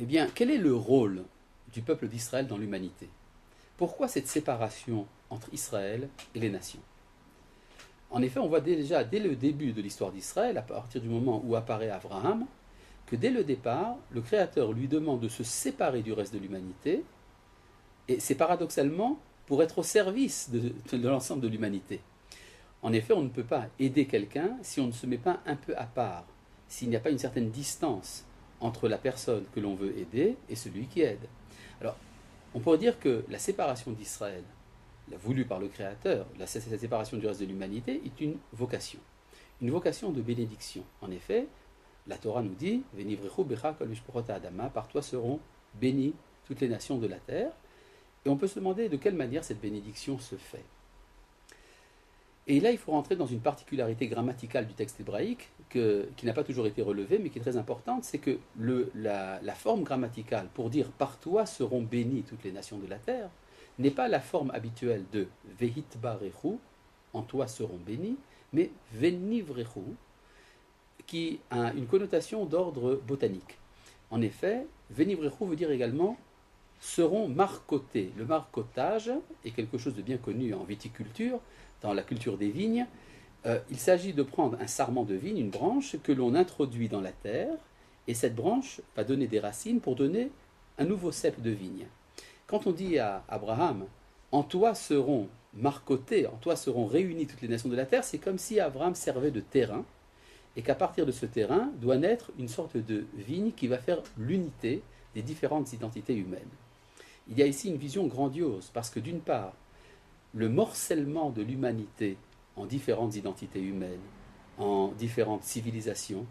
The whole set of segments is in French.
Eh bien, quel est le rôle du peuple d'Israël dans l'humanité? Pourquoi cette séparation entre Israël et les nations? En effet, on voit déjà dès le début de l'histoire d'Israël, à partir du moment où apparaît Abraham, que dès le départ, le Créateur lui demande de se séparer du reste de l'humanité, et c'est paradoxalement pour être au service de l'ensemble de l'humanité. En effet, on ne peut pas aider quelqu'un si on ne se met pas un peu à part, s'il n'y a pas une certaine distance entre la personne que l'on veut aider et celui qui aide. Alors, on pourrait dire que la séparation d'Israël, voulue par le Créateur, la séparation du reste de l'humanité, est une vocation de bénédiction. En effet, la Torah nous dit « Venivrechu becha kol mishpochot ha'adama » par toi seront bénies toutes les nations de la terre. Et on peut se demander de quelle manière cette bénédiction se fait. Et là, il faut rentrer dans une particularité grammaticale du texte hébraïque qui n'a pas toujours été relevée, mais qui est très importante, c'est que la forme grammaticale pour dire « par toi seront bénies toutes les nations de la terre » n'est pas la forme habituelle de « vehitbarechu » en toi seront bénis, mais « venivrechu » qui a une connotation d'ordre botanique. En effet, « venivrechu » veut dire également seront marcotés. Le marcotage est quelque chose de bien connu en viticulture, dans la culture des vignes. Il s'agit de prendre un sarment de vigne, une branche, que l'on introduit dans la terre, et cette branche va donner des racines pour donner un nouveau cep de vigne. Quand on dit à Abraham, en toi seront marcotés, en toi seront réunies toutes les nations de la terre, c'est comme si Abraham servait de terrain, et qu'à partir de ce terrain doit naître une sorte de vigne qui va faire l'unité des différentes identités humaines. Il y a ici une vision grandiose, parce que d'une part, le morcellement de l'humanité en différentes identités humaines, en différentes civilisations,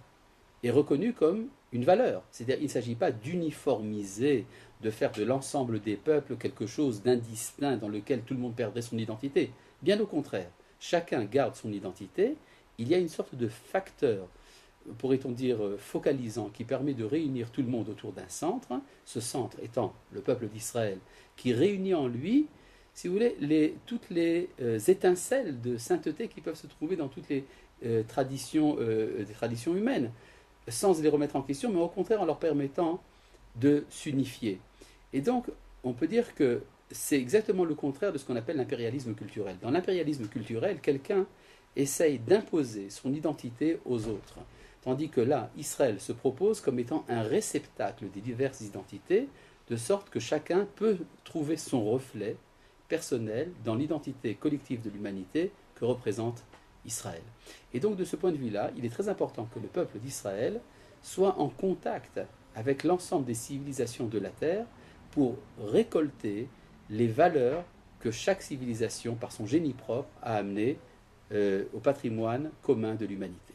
est reconnu comme une valeur. C'est-à-dire qu'il ne s'agit pas d'uniformiser, de faire de l'ensemble des peuples quelque chose d'indistinct dans lequel tout le monde perdrait son identité. Bien au contraire, chacun garde son identité, il y a une sorte de facteur, pourrait-on dire, focalisant, qui permet de réunir tout le monde autour d'un centre, ce centre étant le peuple d'Israël, qui réunit en lui, si vous voulez, toutes les étincelles de sainteté qui peuvent se trouver dans toutes les traditions humaines, sans les remettre en question, mais au contraire en leur permettant de s'unifier. Et donc, on peut dire que c'est exactement le contraire de ce qu'on appelle l'impérialisme culturel. Dans l'impérialisme culturel, quelqu'un essaye d'imposer son identité aux autres. Tandis que là, Israël se propose comme étant un réceptacle des diverses identités, de sorte que chacun peut trouver son reflet personnel dans l'identité collective de l'humanité que représente Israël. Et donc de ce point de vue-là, il est très important que le peuple d'Israël soit en contact avec l'ensemble des civilisations de la Terre pour récolter les valeurs que chaque civilisation, par son génie propre, a amenées au patrimoine commun de l'humanité.